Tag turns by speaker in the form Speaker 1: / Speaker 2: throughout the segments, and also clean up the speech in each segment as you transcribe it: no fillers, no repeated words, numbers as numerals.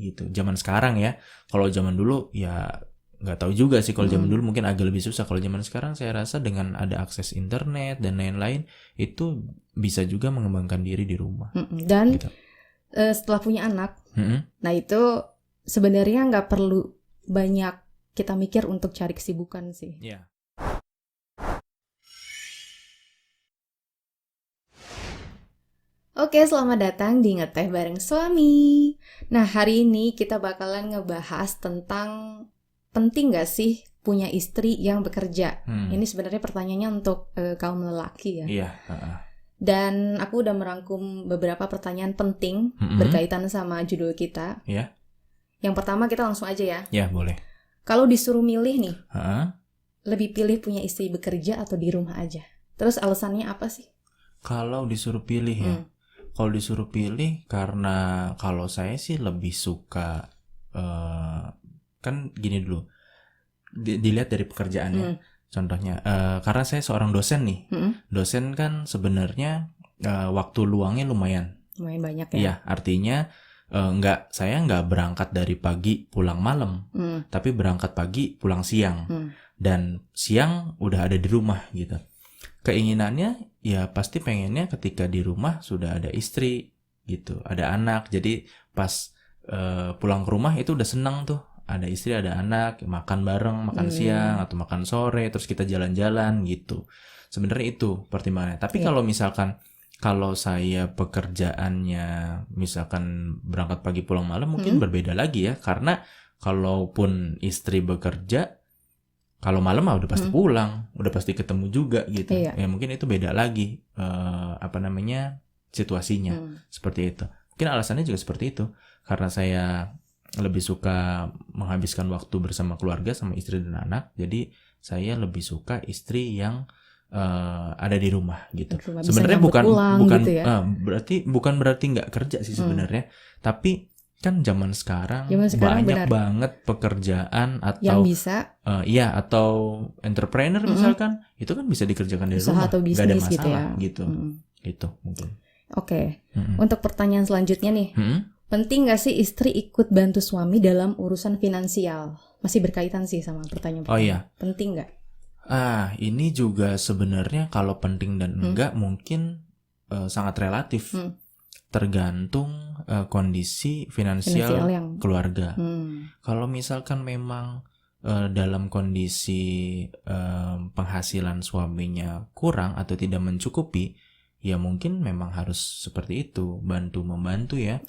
Speaker 1: gitu. Zaman sekarang ya, kalau zaman dulu ya nggak tahu juga sih. Kalau zaman dulu mungkin agak lebih susah. Kalau zaman sekarang saya rasa dengan ada akses internet dan lain-lain itu bisa juga mengembangkan diri di rumah.
Speaker 2: Dan
Speaker 1: gitu.
Speaker 2: Setelah punya anak, nah itu sebenarnya nggak perlu banyak kita mikir untuk cari kesibukan sih.
Speaker 1: Yeah.
Speaker 2: Oke, selamat datang di Ngeteh Bareng Suami. Nah, hari ini kita bakalan ngebahas tentang penting gak sih punya istri yang bekerja? Ini sebenarnya pertanyaannya untuk kaum lelaki ya.
Speaker 1: Iya.
Speaker 2: Dan aku udah merangkum beberapa pertanyaan penting berkaitan sama judul kita.
Speaker 1: Iya.
Speaker 2: Yang pertama kita langsung aja ya.
Speaker 1: Ya, boleh.
Speaker 2: Kalau disuruh milih nih, lebih pilih punya istri bekerja atau di rumah aja? Terus alasannya apa sih?
Speaker 1: Kalau disuruh pilih ya, kalau disuruh pilih karena kalau saya sih lebih suka, kan gini dulu, dilihat dari pekerjaannya. Contohnya, karena saya seorang dosen nih, dosen kan sebenarnya waktu luangnya lumayan
Speaker 2: banyak ya.
Speaker 1: Iya, artinya saya nggak berangkat dari pagi pulang malam, tapi berangkat pagi pulang siang, dan siang udah ada di rumah gitu. Keinginannya ya pasti pengennya ketika di rumah sudah ada istri gitu, ada anak. Jadi pas pulang ke rumah itu udah senang tuh, ada istri, ada anak, makan bareng, makan siang atau makan sore, terus kita jalan-jalan gitu. Sebenarnya itu pertimbangannya. Tapi kalau misalkan kalau saya pekerjaannya misalkan berangkat pagi pulang malam, mungkin berbeda lagi ya. Karena kalaupun istri bekerja, kalau malam udah pasti pulang, udah pasti ketemu juga gitu.
Speaker 2: Iya.
Speaker 1: Ya mungkin itu beda lagi situasinya seperti itu. Mungkin alasannya juga seperti itu. Karena saya lebih suka menghabiskan waktu bersama keluarga, sama istri dan anak. Jadi saya lebih suka istri yang ada di rumah gitu. Sebenarnya bukan gitu ya? bukan berarti nggak kerja sih sebenarnya. Tapi kan zaman sekarang banyak banget pekerjaan atau
Speaker 2: yang bisa
Speaker 1: atau entrepreneur misalkan, itu kan bisa dikerjakan dari rumah, nggak ada masalah gitu. Itu mungkin.
Speaker 2: Oke. Untuk pertanyaan selanjutnya nih, penting nggak sih istri ikut bantu suami dalam urusan finansial? Masih berkaitan sih sama pertanyaan.
Speaker 1: Oh iya.
Speaker 2: Penting nggak?
Speaker 1: Ini juga sebenarnya kalau penting dan enggak mungkin sangat relatif. Tergantung kondisi finansial
Speaker 2: yang
Speaker 1: keluarga. Kalau misalkan memang dalam kondisi penghasilan suaminya kurang atau tidak mencukupi, ya mungkin memang harus seperti itu, bantu-membantu ya.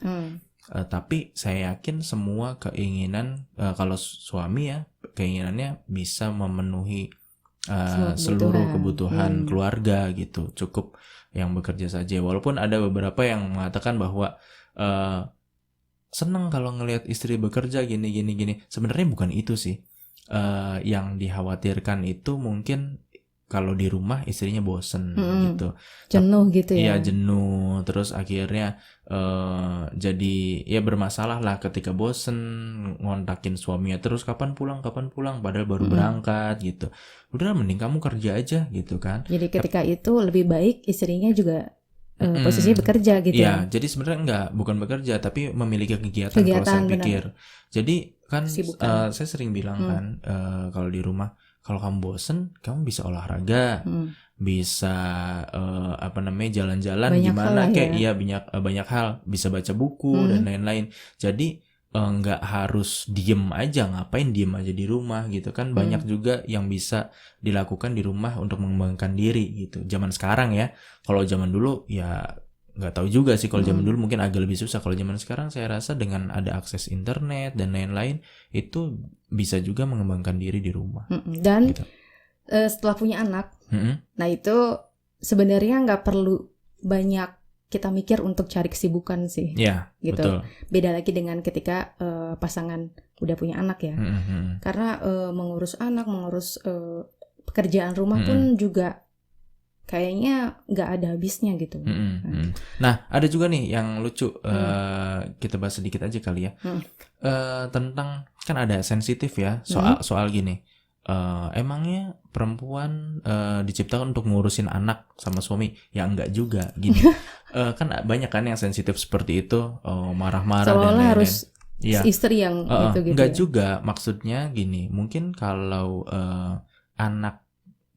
Speaker 1: Tapi saya yakin semua keinginan, kalau suami ya, keinginannya bisa memenuhi seluruh kebutuhan keluarga gitu, cukup yang bekerja saja. Walaupun ada beberapa yang mengatakan bahwa senang kalau ngelihat istri bekerja gini. Sebenarnya bukan itu sih. Yang dikhawatirkan itu mungkin kalau di rumah istrinya bosen gitu,
Speaker 2: jenuh gitu ya.
Speaker 1: Iya, jenuh, terus akhirnya jadi ya bermasalah lah ketika bosen ngontakin suaminya terus kapan pulang padahal baru berangkat gitu. Udah mending kamu kerja aja gitu kan.
Speaker 2: Jadi ketika itu lebih baik istrinya juga posisinya bekerja gitu ya.
Speaker 1: Jadi sebenarnya bukan bekerja tapi memiliki kegiatan kalau saya pikir. Jadi kan saya sering bilang kan, kalau di rumah, kalau kamu bosen, kamu bisa olahraga, bisa jalan-jalan
Speaker 2: banyak
Speaker 1: gimana, kayak
Speaker 2: ya.
Speaker 1: Banyak hal, bisa baca buku dan lain-lain. Jadi nggak harus diem aja, ngapain diem aja di rumah gitu kan. Banyak juga yang bisa dilakukan di rumah untuk mengembangkan diri gitu. Zaman sekarang ya, kalau zaman dulu ya nggak tahu juga sih. Kalau zaman dulu mungkin agak lebih susah. Kalau zaman sekarang saya rasa dengan ada akses internet dan lain-lain itu bisa juga mengembangkan diri di rumah.
Speaker 2: Dan gitu. Setelah punya anak, nah itu sebenarnya nggak perlu banyak kita mikir untuk cari kesibukan sih.
Speaker 1: Iya,
Speaker 2: gitu.
Speaker 1: Betul.
Speaker 2: Beda lagi dengan ketika pasangan udah punya anak ya. Karena mengurus anak, mengurus pekerjaan rumah pun juga kayaknya nggak ada habisnya gitu.
Speaker 1: Nah, ada juga nih yang lucu, kita bahas sedikit aja kali ya. Tentang, kan ada sensitif ya soal gini. Emangnya perempuan diciptakan untuk ngurusin anak sama suami? Ya enggak juga gini. Kan banyak kan yang sensitif seperti itu, marah-marah dan lain-lain.
Speaker 2: Harus istri yang gitu
Speaker 1: enggak
Speaker 2: ya?
Speaker 1: juga, maksudnya gini, mungkin kalau anak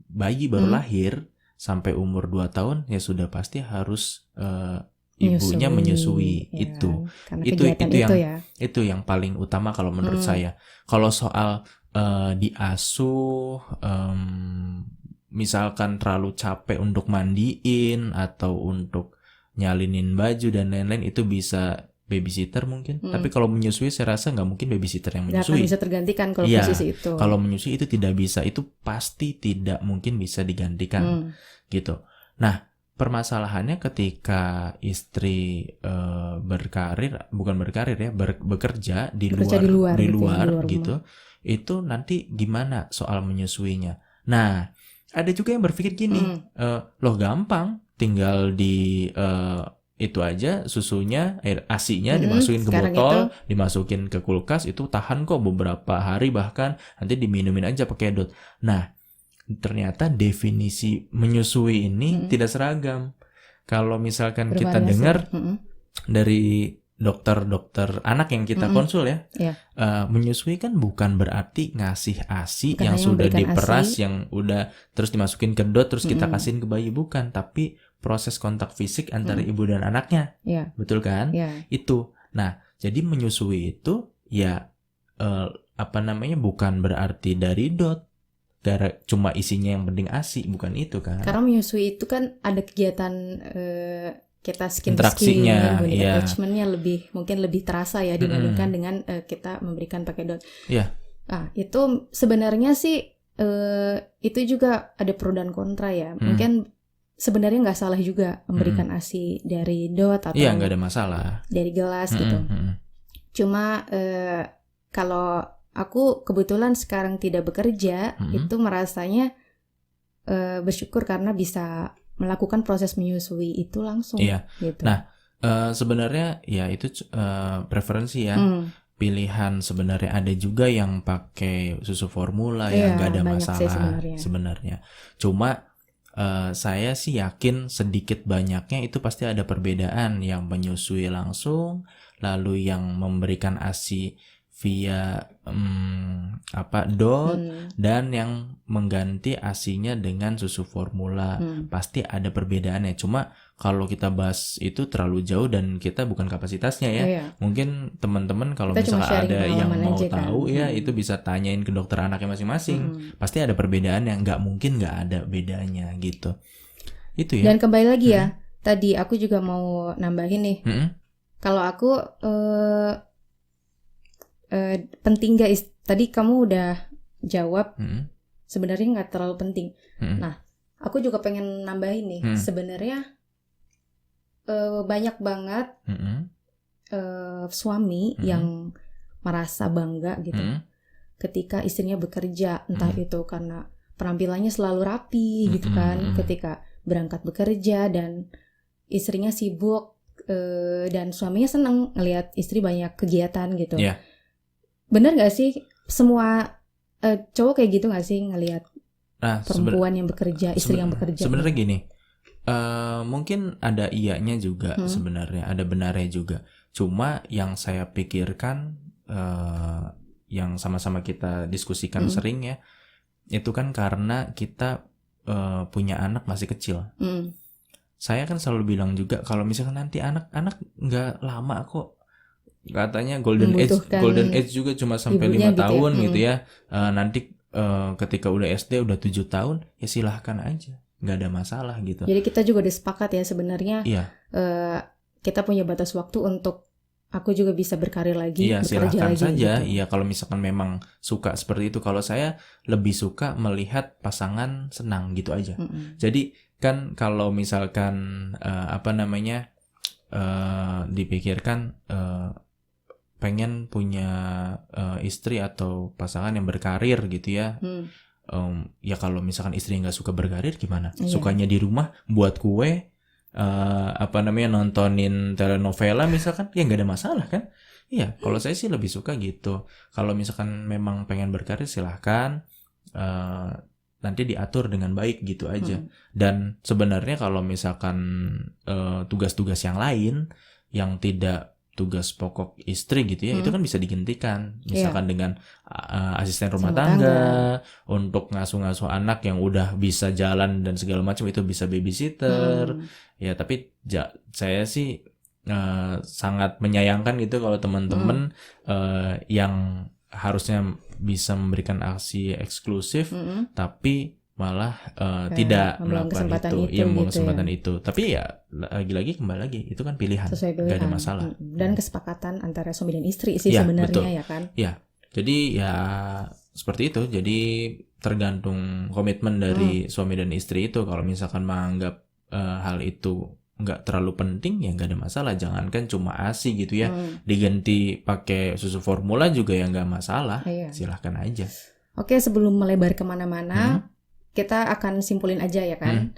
Speaker 1: bayi baru lahir sampai umur 2 tahun ya sudah pasti harus ibunya menyusui
Speaker 2: ya,
Speaker 1: itu.
Speaker 2: karena
Speaker 1: Itu yang paling utama kalau menurut saya. Kalau soal diasuh, misalkan terlalu capek untuk mandiin atau untuk nyalinin baju dan lain-lain, itu bisa babysitter mungkin. Tapi kalau menyusui saya rasa nggak mungkin babysitter yang menyusui.
Speaker 2: Nggak akan bisa tergantikan kalau posisi itu.
Speaker 1: Kalau menyusui itu tidak bisa, itu pasti tidak mungkin bisa digantikan gitu. Nah, permasalahannya ketika istri bekerja di luar gitu, itu nanti gimana soal menyusuinya. Nah, ada juga yang berpikir gini, loh gampang, tinggal di itu aja susunya, air ASI-nya dimasukin ke botol, dimasukin ke kulkas, itu tahan kok beberapa hari, bahkan nanti diminumin aja pakai dot. Nah, ternyata definisi menyusui ini tidak seragam. Kalau misalkan kita dengar dari dokter-dokter anak yang kita konsul ya, menyusui kan bukan berarti ngasih ASI yang sudah diperas, yang udah terus dimasukin ke dot terus kita kasihin ke bayi, bukan, tapi proses kontak fisik antara ibu dan anaknya, betul kan? Itu. Nah, jadi menyusui itu ya bukan berarti dari dot, cuma isinya yang penting ASI, bukan itu kan?
Speaker 2: Karena menyusui itu kan ada kegiatan kita
Speaker 1: interaksinya,
Speaker 2: attachment-nya mungkin lebih terasa ya dibandingkan dengan kita memberikan pakai dot. Nah, itu sebenarnya sih itu juga ada pro dan kontra ya. Mungkin sebenarnya nggak salah juga memberikan ASI dari dot atau
Speaker 1: nggak ada masalah
Speaker 2: dari gelas gitu. Cuma kalau aku kebetulan sekarang tidak bekerja, itu merasanya bersyukur karena bisa melakukan proses menyusui itu langsung. Gitu.
Speaker 1: Nah, sebenarnya ya itu preferensi ya. Pilihan sebenarnya ada juga yang pakai susu formula yang nggak ada masalah sebenarnya. Cuma saya sih yakin sedikit banyaknya itu pasti ada perbedaan, yang menyusui langsung, lalu yang memberikan ASI via dot, dan yang mengganti ASI-nya dengan susu formula. Pasti ada perbedaannya. Cuma kalau kita bahas itu terlalu jauh dan kita bukan kapasitasnya ya. Mungkin teman-teman kalau misalnya ada yang mau tahu itu bisa tanyain ke dokter anaknya masing-masing. Pasti ada perbedaan yang nggak mungkin nggak ada bedanya gitu. Itu ya.
Speaker 2: Dan kembali lagi ya, tadi aku juga mau nambahin nih. Kalau aku penting guys, tadi kamu udah jawab sebenarnya nggak terlalu penting. Nah, aku juga pengen nambahin nih, sebenarnya banyak banget suami yang merasa bangga gitu ketika istrinya bekerja, entah itu karena penampilannya selalu rapi gitu kan, ketika berangkat bekerja dan istrinya sibuk, dan suaminya senang ngelihat istri banyak kegiatan gitu. Bener gak sih semua cowok kayak gitu gak sih ngelihat perempuan yang bekerja, istri yang bekerja?
Speaker 1: Sebenarnya gini, mungkin ada iyanya juga sebenarnya, ada benarnya juga. Cuma yang saya pikirkan, yang sama-sama kita diskusikan sering ya, itu kan karena kita punya anak masih kecil. Saya kan selalu bilang juga kalau misalkan nanti anak nggak lama kok. Katanya golden age juga cuma sampai 5 tahun gitu ya. Nanti ketika udah SD udah 7 tahun ya silahkan aja, nggak ada masalah gitu.
Speaker 2: Jadi kita juga udah sepakat ya sebenarnya. Kita punya batas waktu untuk aku juga bisa berkarir lagi,
Speaker 1: silahkan
Speaker 2: lagi,
Speaker 1: saja.
Speaker 2: Gitu.
Speaker 1: Kalau misalkan memang suka seperti itu. Kalau saya lebih suka melihat pasangan senang gitu aja. Jadi kan kalau misalkan dipikirkan pengen punya istri atau pasangan yang berkarir gitu ya. Ya kalau misalkan istri nggak suka berkarir gimana? Sukanya di rumah buat kue, nontonin telenovela misalkan, ya nggak ada masalah kan? Iya, kalau saya sih lebih suka gitu. Kalau misalkan memang pengen berkarir silahkan, nanti diatur dengan baik gitu aja. Dan sebenarnya kalau misalkan tugas-tugas yang lain yang tidak tugas pokok istri gitu ya, itu kan bisa digantikan. Misalkan dengan asisten rumah
Speaker 2: Sama
Speaker 1: tangga, untuk ngasuh-ngasuh anak yang udah bisa jalan dan segala macam itu bisa babysitter. Ya, tapi saya sih sangat menyayangkan gitu kalau teman-teman yang harusnya bisa memberikan aksi eksklusif tapi malah tidak melakukan itu, membuang kesempatan itu. Tapi ya lagi-lagi kembali lagi itu kan pilihan, nggak ada masalah.
Speaker 2: Dan kesepakatan antara suami dan istri sih sebenarnya, betul. Ya kan.
Speaker 1: Ya, jadi ya seperti itu. Jadi tergantung komitmen dari suami dan istri itu. Kalau misalkan menganggap hal itu nggak terlalu penting ya nggak ada masalah. Jangankan cuma ASI gitu ya, diganti pakai susu formula juga ya nggak masalah. Silahkan aja.
Speaker 2: Oke, sebelum melebar kemana-mana, kita akan simpulin aja ya kan.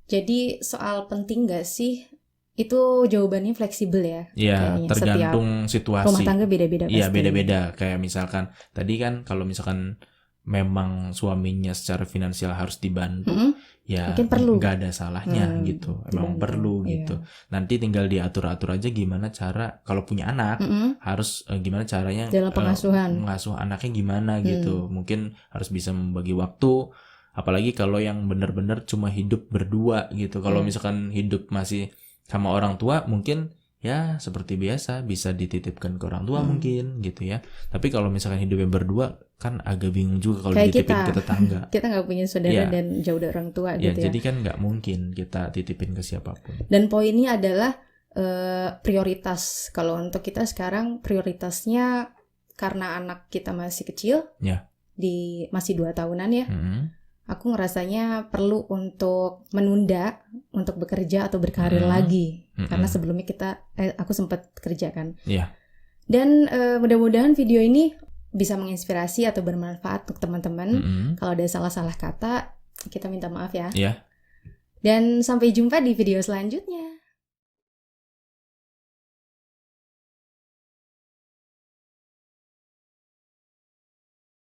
Speaker 2: Jadi soal penting gak sih, itu jawabannya fleksibel ya.
Speaker 1: Iya, tergantung situasi.
Speaker 2: Rumah tangga beda-beda pasti.
Speaker 1: Iya, beda-beda. Kayak misalkan tadi kan kalau misalkan memang suaminya secara finansial harus dibantu, ya nggak ada salahnya gitu. Emang perlu gitu. Nanti tinggal diatur-atur aja gimana cara kalau punya anak harus gimana caranya
Speaker 2: dalam pengasuhan,
Speaker 1: mengasuh anaknya gimana gitu. Mungkin harus bisa membagi waktu. Apalagi kalau yang benar-benar cuma hidup berdua gitu. Kalau misalkan hidup masih sama orang tua mungkin ya seperti biasa bisa dititipkan ke orang tua mungkin gitu ya. Tapi kalau misalkan hidupnya berdua kan agak bingung juga kalau dititipin ke tetangga.
Speaker 2: Kita nggak punya saudara dan jauh dari orang tua gitu ya.
Speaker 1: Jadi kan nggak mungkin kita titipin ke siapapun.
Speaker 2: Dan poinnya adalah prioritas. Kalau untuk kita sekarang prioritasnya karena anak kita masih kecil, masih 2 tahunan ya. Aku ngerasanya perlu untuk menunda untuk bekerja atau berkarir lagi karena sebelumnya aku sempat kerja kan. Dan mudah-mudahan video ini bisa menginspirasi atau bermanfaat untuk teman-teman. Kalau ada salah-salah kata kita minta maaf ya. Dan sampai jumpa di video selanjutnya.